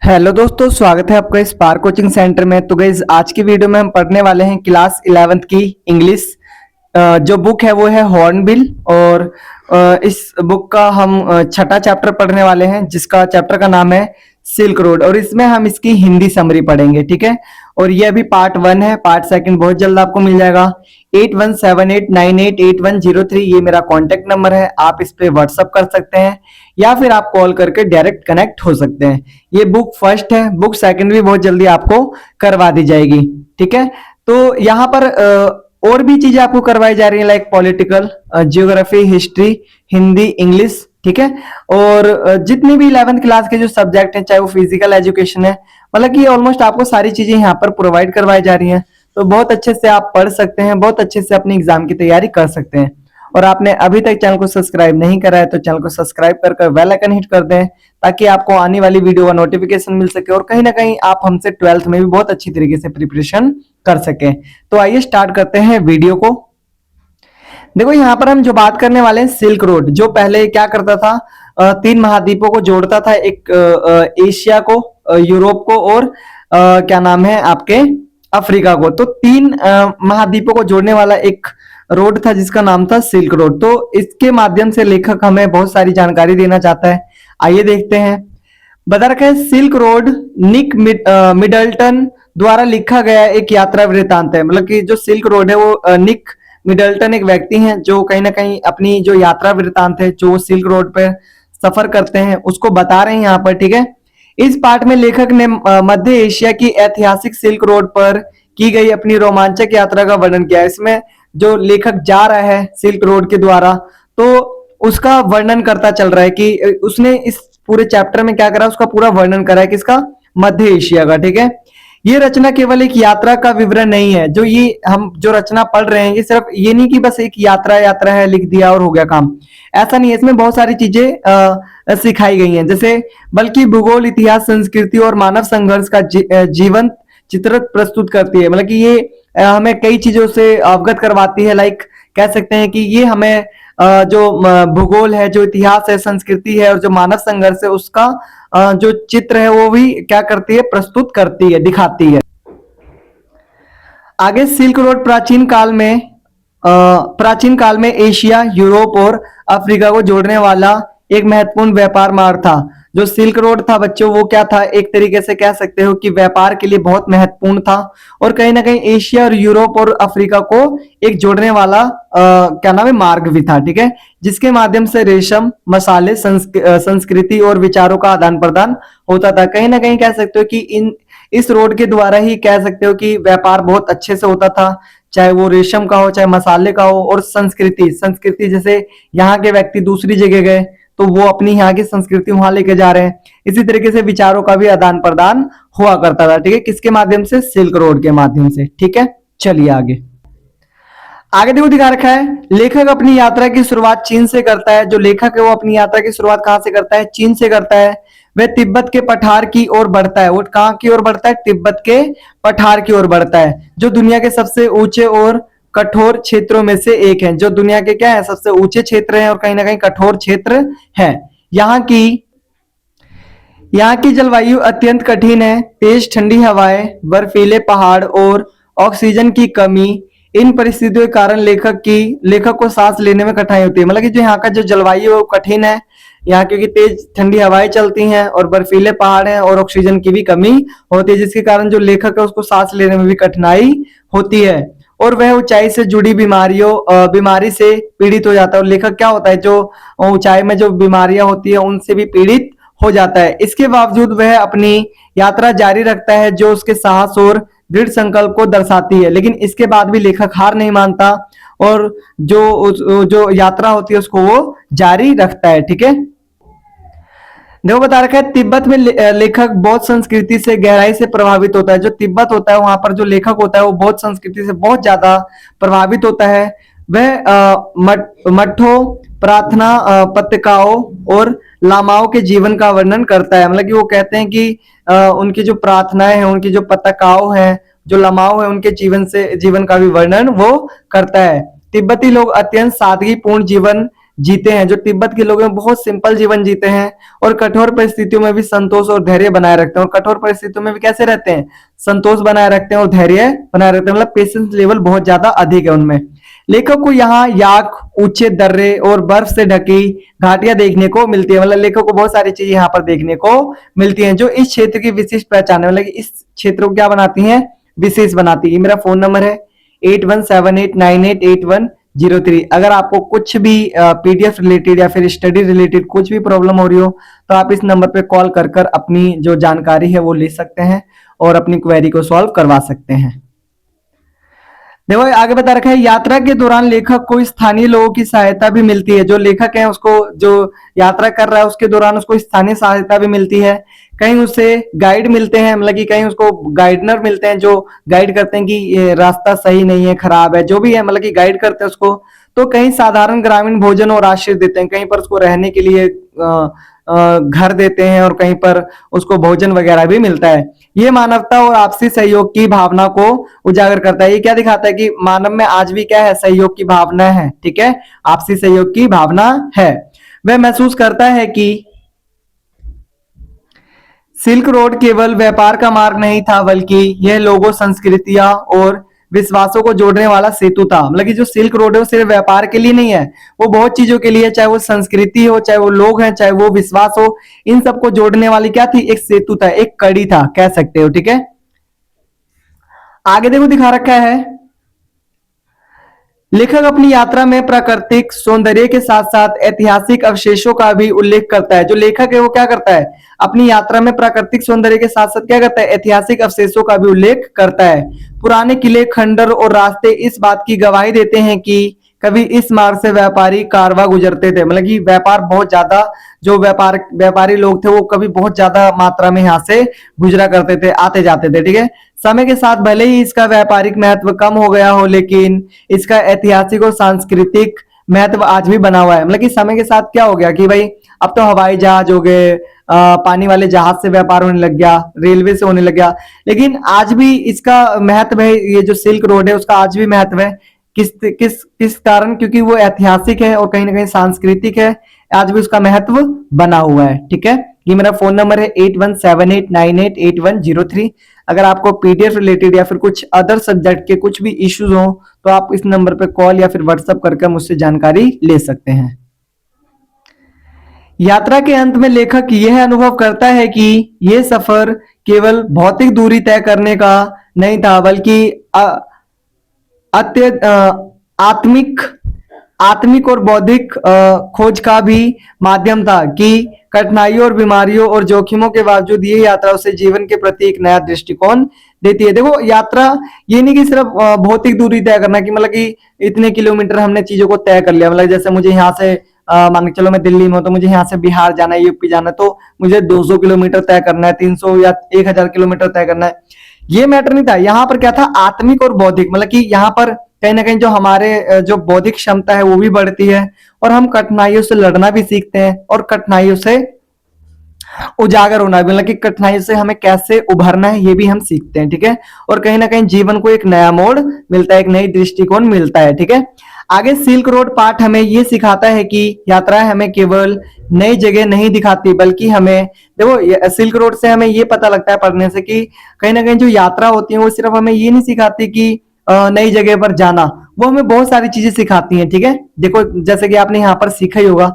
Hello दोस्तों, स्वागत है आपका स्पार्क कोचिंग सेंटर में। तो गाइस, आज की वीडियो में हम पढ़ने वाले हैं क्लास 11th की इंग्लिश। जो बुक है वो है हॉर्नबिल। और इस बुक का हम छठा चैप्टर पढ़ने वाले हैं, जिसका चैप्टर का नाम है सिल्क रोड। और इसमें हम इसकी हिंदी समरी पढ़ेंगे, ठीक है। और ये अभी पार्ट 1 है, पार्ट सेकंड बहुत जल्द आपको मिल जाएगा। 8178988103 ये मेरा कॉन्टेक्ट नंबर है, आप इस पे व्हाट्सअप कर सकते हैं या फिर आप कॉल करके डायरेक्ट कनेक्ट हो सकते हैं। ये बुक फर्स्ट है, बुक सेकंड भी बहुत जल्दी आपको करवा दी जाएगी, ठीक है। तो यहाँ पर और भी चीजें आपको करवाई जा रही है, like political, geography, history, Hindi, English, ठीक है। और जितनी भी 11th क्लास के जो सब्जेक्ट हैं, चाहे वो फिजिकल एजुकेशन है, मतलब कि ऑलमोस्ट आपको सारी चीजें यहाँ पर प्रोवाइड करवाई जा रही हैं। तो बहुत अच्छे से आप पढ़ सकते हैं, बहुत अच्छे से अपनी एग्जाम की तैयारी कर सकते हैं। और आपने अभी तक चैनल को सब्सक्राइब नहीं करा है तो चैनल को सब्सक्राइब कर बेल आइकन हिट कर दें, ताकि आपको आने वाली वीडियो का नोटिफिकेशन मिल सके और कहीं ना कहीं आप हमसे 12th में भी बहुत अच्छी तरीके से प्रिपरेशन कर सकें। तो आइए स्टार्ट करते हैं वीडियो को। देखो, यहाँ पर हम जो बात करने वाले हैं सिल्क रोड, जो पहले क्या करता था, तीन महाद्वीपों को जोड़ता था, एक एशिया को, यूरोप को, और क्या नाम है आपके अफ्रीका को। तो तीन महाद्वीपों को जोड़ने वाला एक रोड था जिसका नाम था सिल्क रोड। तो इसके माध्यम से लेखक हमें बहुत सारी जानकारी देना चाहता है। आइए देखते हैं। बता रखा है सिल्क रोड निक मिडल्टन द्वारा लिखा गया एक यात्रा वृत्तांत है। मतलब कि जो सिल्क रोड है वो निक मिडल्टन एक व्यक्ति हैं जो कहीं ना कहीं अपनी जो यात्रा वृत्तांत है, जो सिल्क रोड पर सफर करते हैं, उसको बता रहे हैं यहाँ पर, ठीक है। इस पाठ में लेखक ने मध्य एशिया की ऐतिहासिक सिल्क रोड पर की गई अपनी रोमांचक यात्रा का वर्णन किया है। इसमें जो लेखक जा रहा है सिल्क रोड के द्वारा, तो उसका वर्णन करता चल रहा है कि उसने इस पूरे चैप्टर में क्या करा, उसका पूरा वर्णन करा है, किसका, मध्य एशिया का, ठीक है। ये रचना केवल एक यात्रा का विवरण नहीं है। जो ये हम जो रचना पढ़ रहे हैं, ये सिर्फ ये नहीं कि बस एक यात्रा यात्रा है, लिख दिया और हो गया काम, ऐसा नहीं है। इसमें बहुत सारी चीजें सिखाई गई हैं, जैसे बल्कि भूगोल, इतिहास, संस्कृति और मानव संघर्ष का जीवंत चित्र प्रस्तुत करती है। मतलब कि ये हमें कई चीजों से अवगत करवाती है। लाइक कह सकते हैं कि ये हमें जो भूगोल है, जो इतिहास है, संस्कृति है और जो मानव संघर्ष है, उसका जो चित्र है वो भी क्या करती है, प्रस्तुत करती है, दिखाती है। आगे सिल्क रोड प्राचीन काल में एशिया, यूरोप और अफ्रीका को जोड़ने वाला एक महत्वपूर्ण व्यापार मार्ग था। जो सिल्क रोड था बच्चों, वो क्या था, एक तरीके से कह सकते हो कि व्यापार के लिए बहुत महत्वपूर्ण था। और कहीं ना कहीं एशिया और यूरोप और अफ्रीका को एक जोड़ने वाला क्या नाम है, मार्ग भी था, ठीक है। जिसके माध्यम से रेशम, मसाले, संस्कृति और विचारों का आदान प्रदान होता था। कहीं ना कहीं कह सकते हो कि इस रोड के द्वारा ही कह सकते हो कि व्यापार बहुत अच्छे से होता था, चाहे वो रेशम का हो, चाहे मसाले का हो। और संस्कृति जैसे यहाँ के व्यक्ति दूसरी जगह गए तो वो अपनी यहाँ की संस्कृति वहां लेके जा रहे हैं। इसी तरीके से विचारों का भी आदान प्रदान हुआ करता था, ठीक है। किसके माध्यम से, सिल्क रोड के माध्यम से, ठीक है। चलिए आगे देखो, दिखा रखा है लेखक अपनी यात्रा की शुरुआत चीन से करता है। जो लेखक है वो अपनी यात्रा की शुरुआत कहां से करता है, चीन से करता है। वह तिब्बत के पठार की ओर बढ़ता है। वो कहां की ओर बढ़ता है, तिब्बत के पठार की ओर बढ़ता है, जो दुनिया के सबसे ऊंचे और कठोर क्षेत्रों में से एक है। जो दुनिया के क्या है, सबसे ऊंचे क्षेत्र हैं और कहीं ना कहीं कठोर क्षेत्र है। यहाँ की जलवायु अत्यंत कठिन है। तेज ठंडी हवाएं, बर्फीले पहाड़ और ऑक्सीजन की कमी, इन परिस्थितियों के कारण लेखक को सांस लेने में कठिनाई होती है। मतलब कि जो यहाँ का जो जलवायु है वो कठिन है यहाँ, क्योंकि तेज ठंडी हवाएं चलती हैं और बर्फीले पहाड़ हैं और ऑक्सीजन की भी कमी होती है, जिसके कारण जो लेखक है उसको सांस लेने में भी कठिनाई होती है। और वह ऊंचाई से जुड़ी बीमारी से पीड़ित हो जाता है। और लेखक क्या होता है, जो ऊंचाई में जो बीमारियां होती है उनसे भी पीड़ित हो जाता है। इसके बावजूद वह अपनी यात्रा जारी रखता है, जो उसके साहस और दृढ़ संकल्प को दर्शाती है। लेकिन इसके बाद भी लेखक हार नहीं मानता और जो यात्रा होती है उसको वो जारी रखता है, ठीक है। देखो, बता रखा है तिब्बत में लेखक बौद्ध संस्कृति से गहराई से प्रभावित होता है। जो तिब्बत होता है वहां पर जो लेखक होता है वो बौद्ध संस्कृति से बहुत ज्यादा प्रभावित होता है। वह मठों, प्रार्थना पत्रिकाओं और लामाओं के जीवन का वर्णन करता है। मतलब कि वो कहते हैं कि उनकी जो प्रार्थनाएं हैं, उनकी जो पत्रिकाओं हैं, जो लामाओं हैं, उनके जीवन का भी वर्णन वो करता है। तिब्बती लोग अत्यंत सादगी पूर्ण जीवन जीते हैं। जो तिब्बत के लोग हैं बहुत सिंपल जीवन जीते हैं और कठोर परिस्थितियों में भी संतोष और धैर्य बनाए रखते हैं। और कठोर परिस्थितियों में भी कैसे रहते हैं, संतोष बनाए रखते हैं और धैर्य बनाए रखते हैं, मतलब पेशेंस लेवल बहुत ज्यादा अधिक है उनमें। लेखक को यहाँ याक, ऊंचे दर्रे और बर्फ से ढकी घाटियां देखने को मिलती है। मतलब लेखक को बहुत सारी चीजें यहाँ पर देखने को मिलती हैं जो इस क्षेत्र की विशिष्ट पहचान है, मतलब इस क्षेत्र को क्या बनाती हैं, विशेष बनाती है। मेरा फोन नंबर है 8178988103। अगर आपको कुछ भी पीडीएफ रिलेटेड या फिर स्टडी रिलेटेड कुछ भी प्रॉब्लम हो रही हो तो आप इस नंबर पे कॉल कर कर अपनी जो जानकारी है वो ले सकते हैं और अपनी क्वेरी को सॉल्व करवा सकते हैं। देखो आगे बता रखा है, यात्रा के दौरान लेखक को स्थानीय लोगों की सहायता भी मिलती है। जो लेखक है उसको, जो यात्रा कर रहा है उसके दौरान उसको स्थानीय सहायता भी मिलती है। कहीं उसे गाइड मिलते हैं, मतलब कि कहीं उसको गाइडनर मिलते हैं जो गाइड करते हैं कि ये रास्ता सही नहीं है, खराब है, जो भी है, मतलब कि गाइड करते हैं उसको। तो कहीं साधारण ग्रामीण भोजन और आश्रय देते हैं, कहीं पर उसको रहने के लिए घर देते हैं और कहीं पर उसको भोजन वगैरह भी मिलता है। ये मानवता और आपसी सहयोग की भावना को उजागर करता है। ये क्या दिखाता है कि मानव में आज भी क्या है, सहयोग की भावना है, ठीक है, आपसी सहयोग की भावना है। वह महसूस करता है कि सिल्क रोड केवल व्यापार का मार्ग नहीं था बल्कि यह लोगों, संस्कृतियां और विश्वासों को जोड़ने वाला सेतु था। मतलब कि जो सिल्क रोड है वो सिर्फ व्यापार के लिए नहीं है, वो बहुत चीजों के लिए, चाहे वो संस्कृति हो, चाहे वो लोग हैं, चाहे वो विश्वास हो, इन सबको जोड़ने वाली क्या थी, एक सेतु था, एक कड़ी था, कह सकते हो, ठीक है। आगे देखो दिखा रखा है, लेखक अपनी यात्रा में प्राकृतिक सौंदर्य के साथ साथ ऐतिहासिक अवशेषों का भी उल्लेख करता है। जो लेखक है वो क्या करता है, अपनी यात्रा में प्राकृतिक सौंदर्य के साथ साथ क्या करता है, ऐतिहासिक अवशेषों का भी उल्लेख करता है। पुराने किले, खंडर और रास्ते इस बात की गवाही देते हैं कि कभी इस मार्ग से व्यापारी कारवां गुजरते थे। मतलब कि व्यापार बहुत ज्यादा, जो व्यापारी लोग थे वो कभी बहुत ज्यादा मात्रा में यहाँ से गुजरा करते थे, आते जाते थे, ठीक है। समय के साथ भले ही इसका व्यापारिक महत्व कम हो गया हो, लेकिन इसका ऐतिहासिक और सांस्कृतिक महत्व आज भी बना हुआ है। मतलब कि समय के साथ क्या हो गया कि भाई अब तो हवाई जहाज हो गए, पानी वाले जहाज से व्यापार होने लग गया, रेलवे से होने लग गया, लेकिन आज भी इसका महत्व है। ये जो सिल्क रोड है उसका आज भी महत्व है। किस किस किस कारण, क्योंकि वो ऐतिहासिक है और कहीं ना कहीं सांस्कृतिक है, आज भी उसका महत्व बना हुआ है, ठीक है। ये मेरा फोन नंबर है 8178988103। अगर आपको पीडीएफ रिलेटेड या फिर कुछ अदर सब्जेक्ट के कुछ भी इश्यूज हो तो आप इस नंबर पे कॉल या फिर व्हाट्सएप करके मुझसे जानकारी ले सकते हैं। यात्रा के अंत में लेखक यह अनुभव करता है कि यह सफर केवल भौतिक दूरी तय करने का नहीं था बल्कि आत्मिक आत्मिक और बौद्धिक खोज का भी माध्यम था कि कठिनाइयों और बीमारियों और जोखिमों के बावजूद ये यात्रा उसे जीवन के प्रति एक नया दृष्टिकोण देती है। देखो यात्रा ये नहीं कि सिर्फ भौतिक दूरी तय करना, कि मतलब कि इतने किलोमीटर हमने चीजों को तय कर लिया। मतलब जैसे मुझे यहाँ से मान के चलो मैं दिल्ली में हूं तो मुझे यहाँ से बिहार जाना है, यूपी जाना है, तो मुझे 200 किलोमीटर तय करना है, 300 या 1000 किलोमीटर तय करना है, ये मैटर नहीं था। यहाँ पर क्या था, आत्मिक और बौद्धिक, मतलब कि यहाँ पर कहीं ना कहीं जो हमारे जो बौद्धिक क्षमता है वो भी बढ़ती है और हम कठिनाइयों से लड़ना भी सीखते हैं और कठिनाइयों से उजागर होना भी, मतलब कि कठिनाइयों से हमें कैसे उभरना है ये भी हम सीखते हैं, ठीक है। और कहीं ना कहीं जीवन को एक नया मोड़ मिलता है, एक नई दृष्टिकोण मिलता है, ठीक है। आगे सिल्क रोड पाठ हमें ये सिखाता है कि यात्राएं हमें केवल नई जगह नहीं दिखाती बल्कि हमें, देखो सिल्क रोड से हमें ये पता लगता है पढ़ने से कि कहीं ना कहीं जो यात्रा होती है वो सिर्फ हमें ये नहीं सिखाती कि नई जगह पर जाना, वो हमें बहुत सारी चीजें सिखाती हैं, ठीक है। देखो जैसे कि आपने यहाँ पर सीखा ही होगा,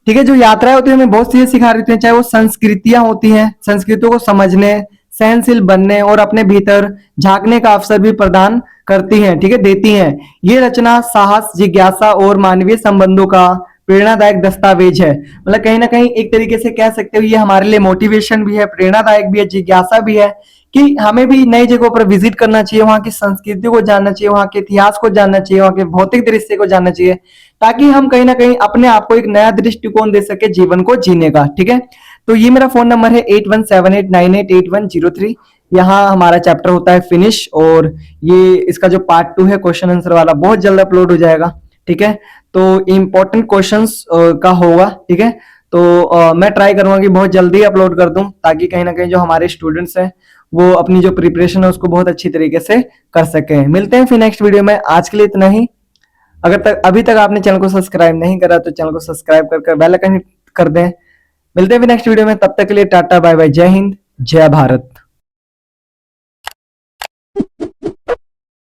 ठीक है, जो यात्राएं होती है हमें बहुत चीजें सिखा रही हैं, चाहे वो संस्कृतियां होती हैं, संस्कृतियों को समझने, सहनशील बनने और अपने भीतर झांकने का अवसर भी प्रदान करती हैं, ठीक है, देती हैं। ये रचना साहस, जिज्ञासा और मानवीय संबंधों का प्रेरणादायक दस्तावेज है। मतलब कहीं ना कहीं एक तरीके से कह सकते हो ये हमारे लिए मोटिवेशन भी है, प्रेरणादायक भी है, जिज्ञासा भी है कि हमें भी नई जगहों पर विजिट करना चाहिए, वहां की संस्कृति को जानना चाहिए, वहां के इतिहास को जानना चाहिए, वहां के भौतिक दृश्य को जानना चाहिए, ताकि हम कहीं ना कहीं अपने आप को एक नया दृष्टिकोण दे सके जीवन को जीने का, ठीक है। तो ये मेरा फोन नंबर है 8178988103। यहाँ हमारा चैप्टर होता है फिनिश और ये इसका जो पार्ट 2 है क्वेश्चन आंसर वाला बहुत जल्द अपलोड हो जाएगा, ठीक है। तो इंपॉर्टेंट क्वेश्चंस का होगा, ठीक है। तो मैं ट्राई करूंगा कि बहुत जल्दी अपलोड कर दूं ताकि कहीं ना कहीं जो हमारे स्टूडेंट्स हैं वो अपनी जो प्रिपरेशन है उसको बहुत अच्छी तरीके से कर सकें। मिलते हैं फिर नेक्स्ट वीडियो में, आज के लिए इतना ही। अगर तक अभी तक आपने चैनल को सब्सक्राइब नहीं करा तो चैनल को सब्सक्राइब कर बेल आइकन कर दें। मिलते हैं फिर नेक्स्ट वीडियो में, तब तक के लिए टाटा बाय बाय, जय हिंद जय भारत।